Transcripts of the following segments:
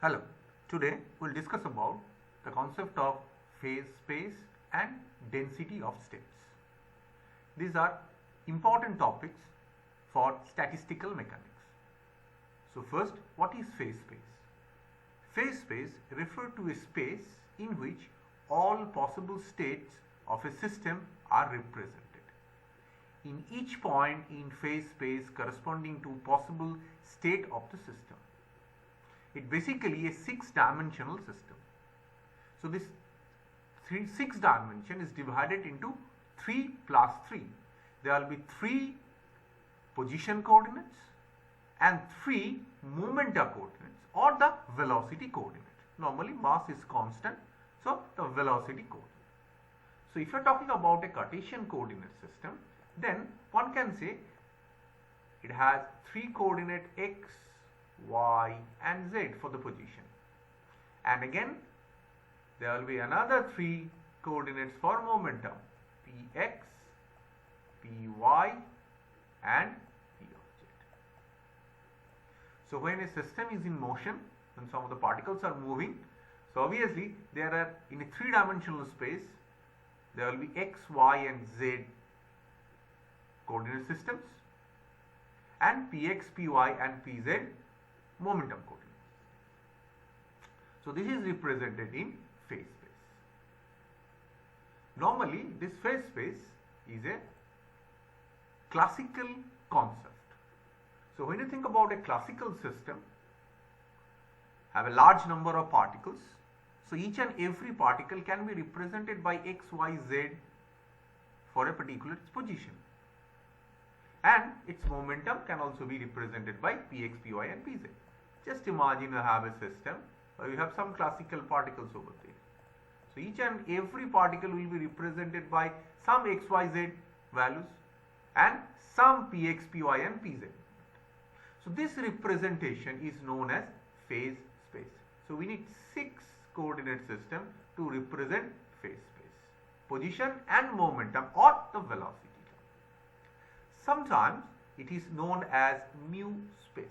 Hello, today we'll discuss about the concept of phase space and density of states. These are important topics for statistical mechanics. So first, what is phase space? Phase space refers to a space in which all possible states of a system are represented. In each point in phase space corresponding to possible state of the system. It basically a 6-dimensional system. So this 6 dimension is divided into 3 plus 3. There will be 3 position coordinates and 3 momenta coordinates or the velocity coordinate. Normally mass is constant, so the velocity coordinate. So if you are talking about a Cartesian coordinate system, then one can say it has 3 coordinate x, y and z for the position, and again there will be another 3 coordinates for momentum, px, py and p of z. So when a system is in motion, when some of the particles are moving, so obviously there are in a 3-dimensional space there will be x, y and z coordinate systems and px, py and pz momentum coordinates. So this is represented in phase space. Normally this phase space is a classical concept. So when you think about a classical system, have a large number of particles, so each and every particle can be represented by x, y, z for a particular position, and its momentum can also be represented by px, py and pz. Just imagine you have a system where you have some classical particles over there. So each and every particle will be represented by some x, y, z values and some px, py and pz. So this representation is known as phase space. So we need 6 coordinate system to represent phase space, position and momentum or the velocity. Sometimes it is known as mu space.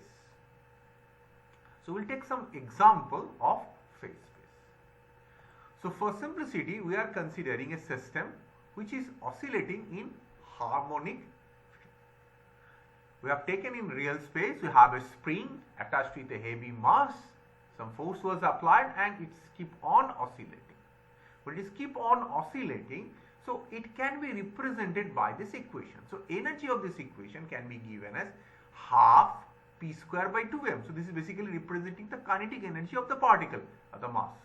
So we'll take some example of phase space. So for simplicity, we are considering a system which is oscillating in harmonic. We have taken in real space, we have a spring attached with a heavy mass, some force was applied and it's keep on oscillating. When it is keep on oscillating, so it can be represented by this equation. So energy of this equation can be given as half p square by 2m. So this is basically representing the kinetic energy of the particle or the mass.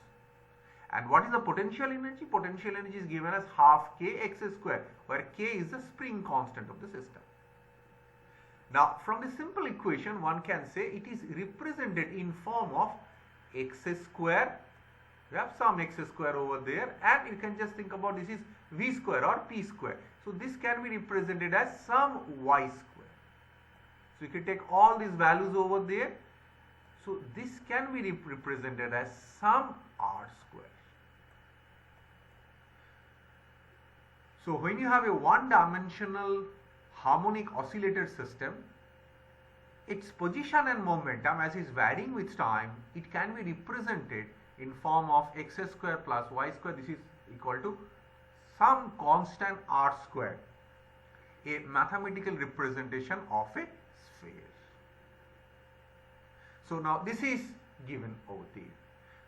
And what is the potential energy? Potential energy is given as half k x square, where k is the spring constant of the system. Now from this simple equation one can say it is represented in form of x square. We have some x square over there, and you can just think about this is v square or p square. So this can be represented as some y square. So you can take all these values over there. So this can be represented as some r square. So when you have a 1-dimensional harmonic oscillator system, its position and momentum as is varying with time, it can be represented in form of x square plus y square. This is equal to some constant r square, a mathematical representation of a sphere. So now this is given over there.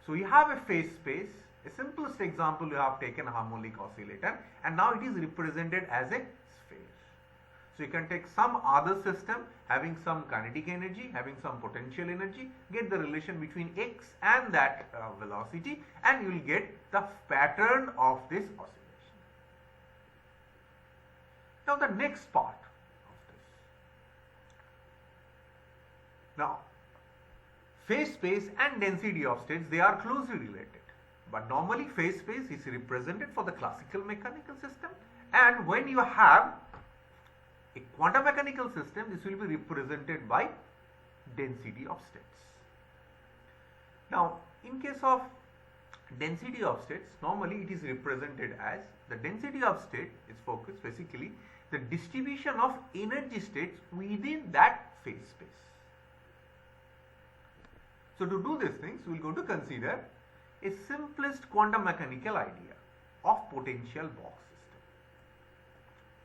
So you have a phase space. A simplest example, you have taken a harmonic oscillator and now it is represented as a sphere. So you can take some other system having some kinetic energy, having some potential energy, get the relation between x and that velocity, and you will get the pattern of this oscillation. Now the next part of this. Now phase space and density of states, they are closely related. But normally phase space is represented for the classical mechanical system, and when you have a quantum mechanical system, this will be represented by density of states. Now in case of density of states, normally it is represented as the density of state is focused basically the distribution of energy states within that phase space. So to do these things, we are going to consider a simplest quantum mechanical idea of potential box system.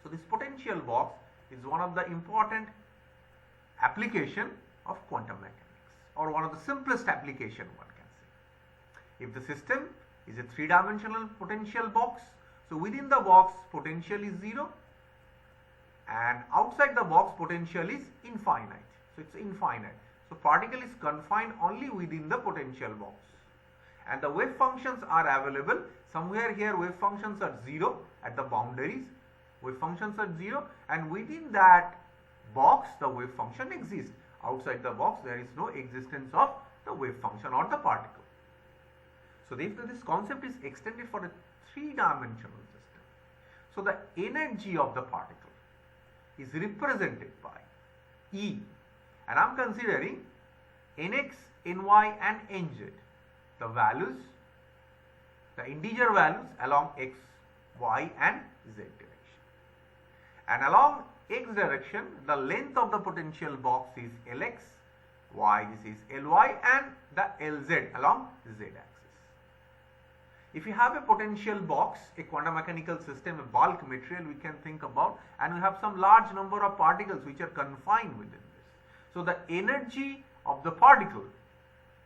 So this potential box is one of the important application of quantum mechanics, or one of the simplest application one can say. If the system is a three-dimensional potential box, so within the box potential is 0 and outside the box potential is infinite. So it's infinite. So particle is confined only within the potential box. And the wave functions are available somewhere here. Wave functions are 0 at the boundaries. Wave functions are 0, and within that box the wave function exists. Outside the box there is no existence of the wave function or the particle. So therefore this concept is extended for a three-dimensional system. So the energy of the particle is represented by E, and I am considering Nx, Ny and Nz, the values, the integer values along x, y and z direction. And along x direction, the length of the potential box is Lx, y this is Ly and the Lz along z axis. If you have a potential box, a quantum mechanical system, a bulk material we can think about, and we have some large number of particles which are confined within this. So the energy of the particle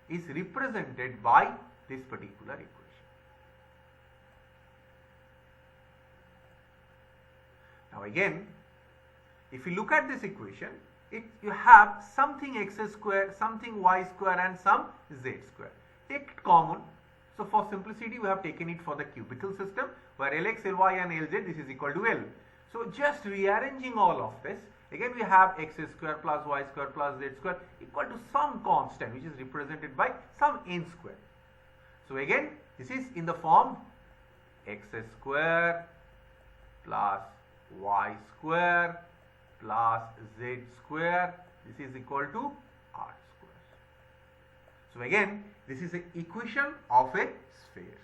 is represented by this particular equation. Now again, if you look at this equation, you have something x square, something y square and some z square. Take it common. So for simplicity we have taken it for the cubical system, where Lx, Ly and Lz this is equal to L. So just rearranging all of this, again we have x square plus y square plus z square equal to some constant which is represented by some n square. So again this is in the form x square plus y square plus z square, this is equal to r square. So again this is an equation of a sphere.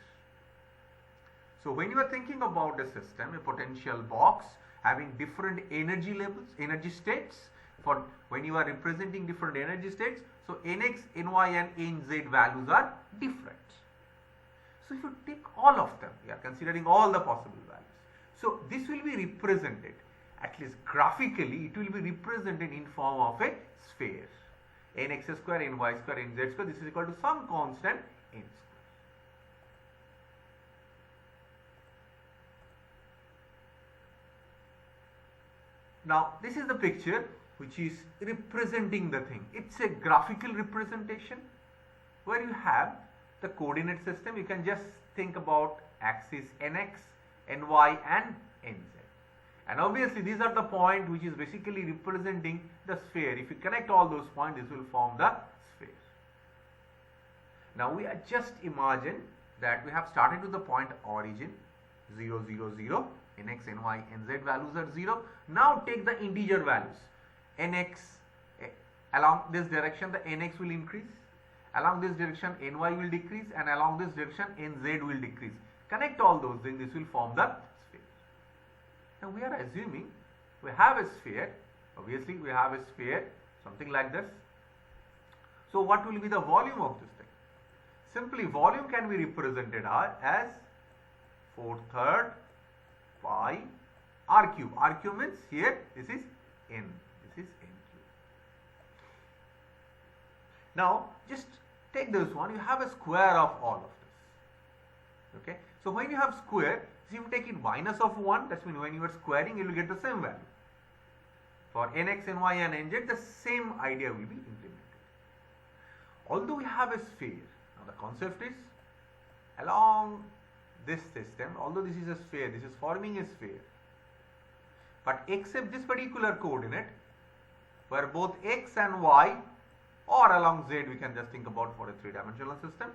So when you are thinking about a system, a potential box having different energy levels, energy states, for when you are representing different energy states, so Nx, Ny and Nz values are different. So if you take all of them, we are considering all the possible values. So this will be represented, at least graphically, it will be represented in form of a sphere. Nx square, Ny square, Nz square, this is equal to some constant n square. Now this is the picture which is representing the thing. It's a graphical representation where you have the coordinate system. You can just think about axis Nx, Ny and Nz. And obviously these are the point which is basically representing the sphere. If you connect all those points, this will form the sphere. Now we are just imagine that we have started with the point origin 0, 0, 0. Nx, Ny, Nz values are 0. Now take the integer values. Nx, along this direction the Nx will increase. Along this direction Ny will decrease, and along this direction Nz will decrease. Connect all those things, this will form the sphere. Now we are assuming we have a sphere. Obviously we have a sphere, something like this. So what will be the volume of this thing? Simply volume can be represented as 4/3 pi r cube. R cube means here this is n. This is n cube. Now just take this one. You have a square of all of this. Okay. So when you have square, so you take it minus of 1. That means when you are squaring, you will get the same value. For Nx, Ny and Nz, the same idea will be implemented. Although we have a sphere, now the concept is along this system, although this is a sphere, this is forming a sphere, but except this particular coordinate where both x and y, or along z we can just think about for a three-dimensional system,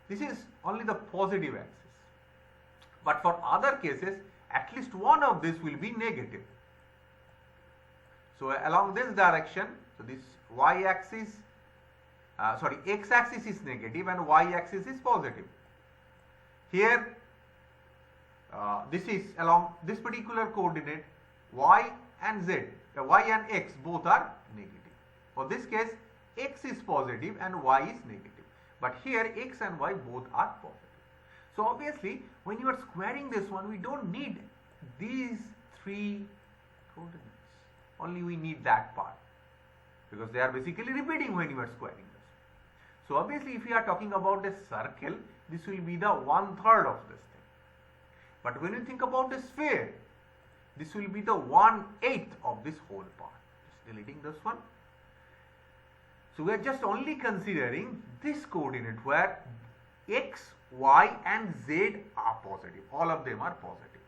this is only the positive axis. But for other cases, at least one of this will be negative. So along this direction, so this y-axis, x-axis is negative and y-axis is positive. Here this is along this particular coordinate, y and z, y and x both are negative. For this case, x is positive and y is negative. But here x and y both are positive. So obviously when you are squaring this one, we don't need these three coordinates. Only we need that part, because they are basically repeating when you are squaring this. So obviously if we are talking about a circle, this will be the 1/3 of this thing. But when you think about a sphere, this will be the 1/8 of this whole part. Just deleting this one. So we are just only considering this coordinate where x, y and z are positive. All of them are positive.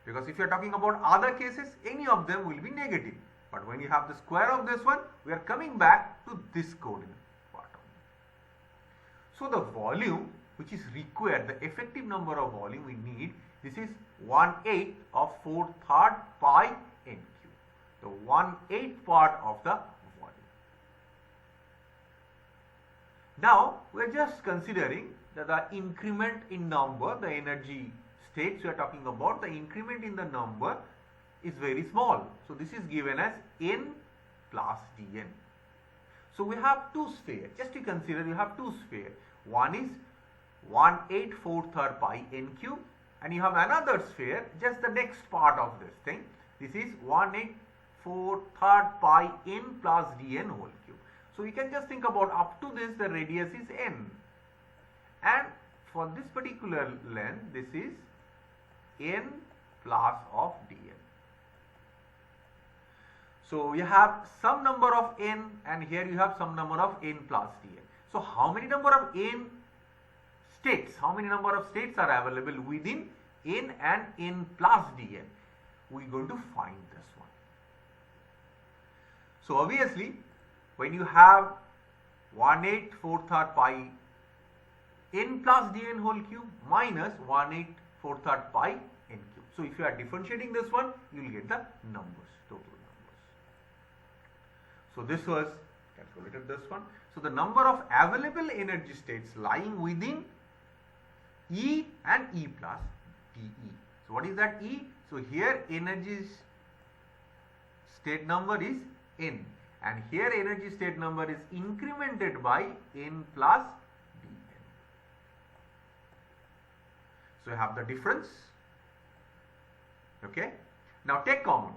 Because if you are talking about other cases, any of them will be negative. But when you have the square of this one, we are coming back to this coordinate part only. So the volume which is required, the effective number of volume we need, this is 1/8 of 4/3 pi n cube. The 1/8 part of the volume. Now we are just considering that the increment in number, the energy states we are talking about, the increment in the number is very small. So this is given as n plus dn. So we have two spheres. Just to consider, you have two spheres. One is 1/8 4/3 pi n cube, and you have another sphere, just the next part of this thing. This is 1/8 4/3 pi n plus dn whole cube. So you can just think about, up to this the radius is n, and for this particular length this is n plus of dn. So you have some number of n, and here you have some number of n plus dn. So how many number of n states, how many number of states are available within n and n plus dn? We are going to find this one. So obviously when you have 1/8 4/3 pi n plus dn whole cube minus 1/8 4/3 pi n cube. So if you are differentiating this one, you will get the numbers, total numbers. So this was calculated, this one. So the number of available energy states lying within E and E plus dE. So what is that E? So here energy state number is n, and here energy state number is incremented by n plus dn. So you have the difference. Okay. Now take common.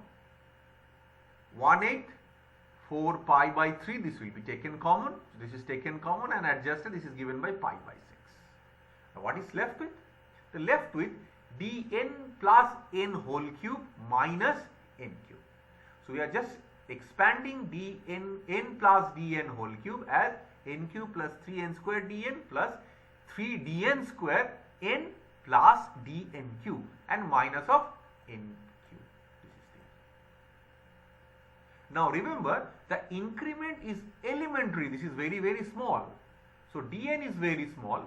1/8 4 pi by 3, this will be taken common. So this is taken common and adjusted. This is given by pi by 6. Now what is left with? The left with dn plus n whole cube minus n cube. So we are just expanding dn n plus dn whole cube as n cube plus 3n square dn plus 3 dn square n plus dn cube and minus of n cube. This is there. Now remember, the increment is elementary. This is very, very small. So dn is very small.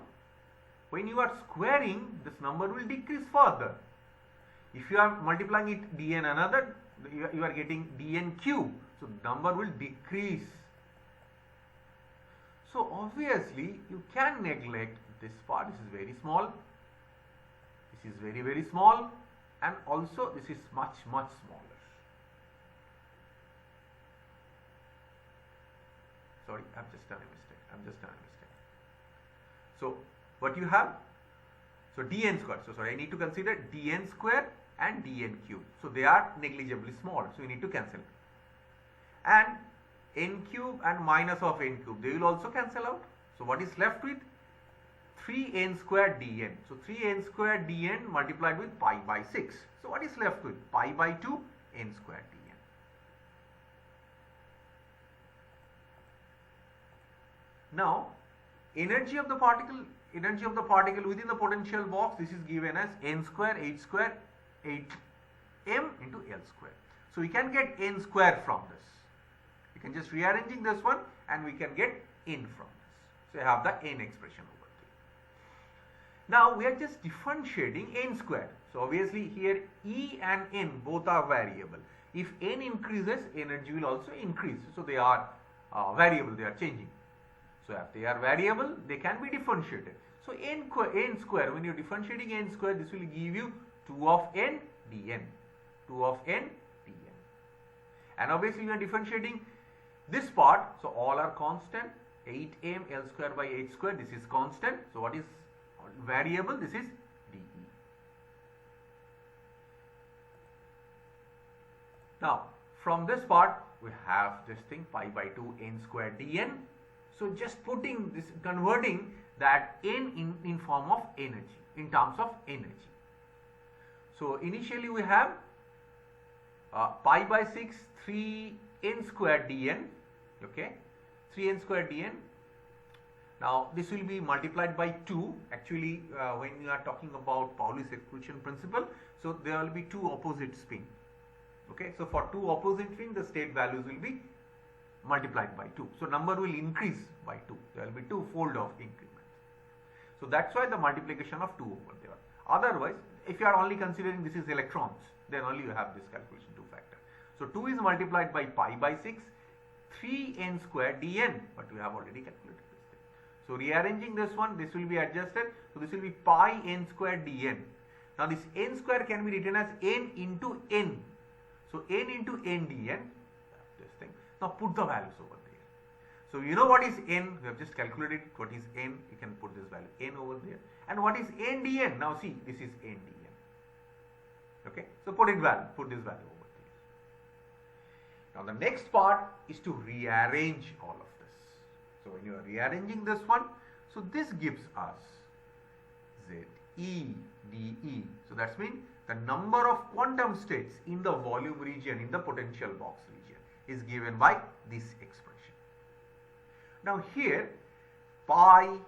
When you are squaring, this number will decrease further. If you are multiplying it dn another, you are getting dn cube. So number will decrease. So obviously you can neglect this part. This is very small. This is very, very small, and also this is much, much smaller. Sorry, I've just done a mistake. So what you have? So dn square. So sorry, I need to consider dn square and dn cube. So they are negligibly small. So you need to cancel. And n cube and minus of n cube, they will also cancel out. So what is left with? 3n square dn. So 3n square dn multiplied with pi by 6. So what is left with? Pi by 2 n square dn. Now energy of the particle within the potential box, this is given as n square h square 8m into L square. So we can get n square from this. We can just rearranging this one and we can get n from this. So you have the n expression over here. Now we are just differentiating n square. So obviously here E and n both are variable. If n increases, energy will also increase. So they are variable, they are changing. So if they are variable, they can be differentiated. So n square, when you are differentiating n square, this will give you 2 of n dn. 2 of n dn. And obviously we are differentiating this part, so all are constant. 8m L square by h square, this is constant. So what is variable? This is dE. Now from this part we have this thing pi by 2 n square dn. So just putting this, converting that n in form of energy, in terms of energy. So initially we have pi by 6 3n square dn, okay, 3n square dn. Now this will be multiplied by 2. Actually when you are talking about Pauli's exclusion principle, so there will be two opposite spin. Okay, so for two opposite spin the state values will be multiplied by 2. So number will increase by 2. There will be two-fold of increment. So that's why the multiplication of 2 over there. Otherwise, if you are only considering this is electrons, then only you have this calculation 2 factor. So 2 is multiplied by pi by 6, 3n square dn, but we have already calculated this thing. So rearranging this one, this will be adjusted. So this will be pi n square dn. Now this n square can be written as n into n. So n into n dn, this thing. Now put the values over there. So you know what is n, we have just calculated what is n, you can put this value n over there. And what is n dn? Now see, this is n dn. Okay, so put this value over there. Now the next part is to rearrange all of this. So when you are rearranging this one, so this gives us ZE dE. So that's mean the number of quantum states in the volume region, in the potential box region, is given by this expression. Now here pi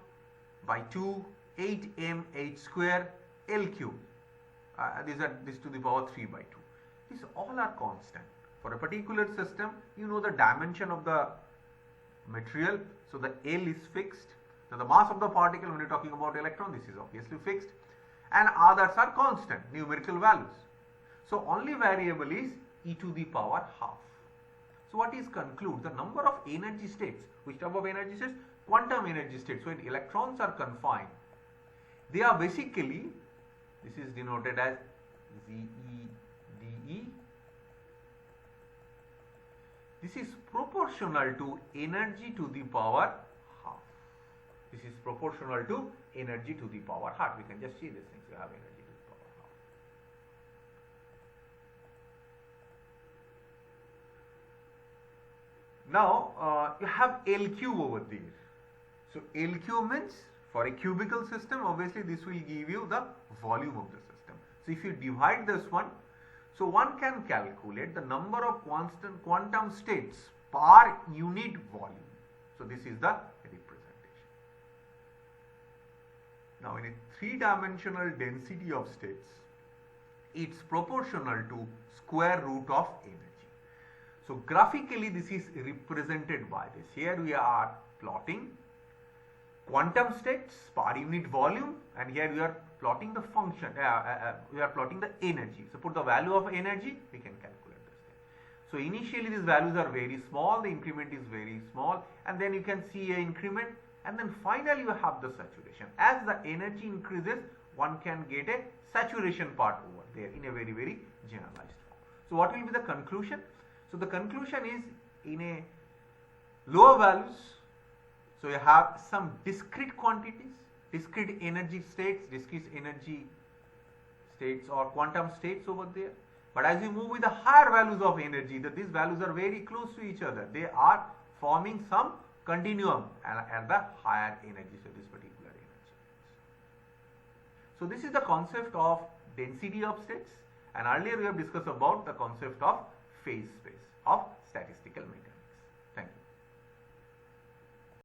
by 2 8m h square L cube, these are this to the power 3 by 2. These all are constant. For a particular system, you know the dimension of the material, so the L is fixed. So the mass of the particle, when you're talking about electron, this is obviously fixed, and others are constant, numerical values. So only variable is e to the power half. So what is conclude? The number of energy states. Which type of energy states? Quantum energy states. When electrons are confined, they are basically, this is denoted as ZE dE. This is proportional to energy to the power half. This is proportional to energy to the power half. We can just see these things. We have energy to the power half. Now you have L cube over there. So L cube means for a cubical system, obviously this will give you the volume of the system. So if you divide this one, so one can calculate the number of constant quantum states per unit volume. So this is the representation. Now in a three-dimensional density of states, it's proportional to square root of energy. So graphically this is represented by this. Here we are plotting quantum states per unit volume, and here we are plotting the function, we are plotting the energy. So put the value of energy, we can calculate this thing. So initially these values are very small, the increment is very small, and then you can see an increment, and then finally you have the saturation. As the energy increases, one can get a saturation part over there in a very, very generalized form. So what will be the conclusion? So the conclusion is, in a lower values, so you have some discrete quantities, discrete energy states, discrete energy states or quantum states over there. But as you move with the higher values of energy, these values are very close to each other. They are forming some continuum at the higher energy, so this particular energy. So this is the concept of density of states, and earlier we have discussed about the concept of phase space of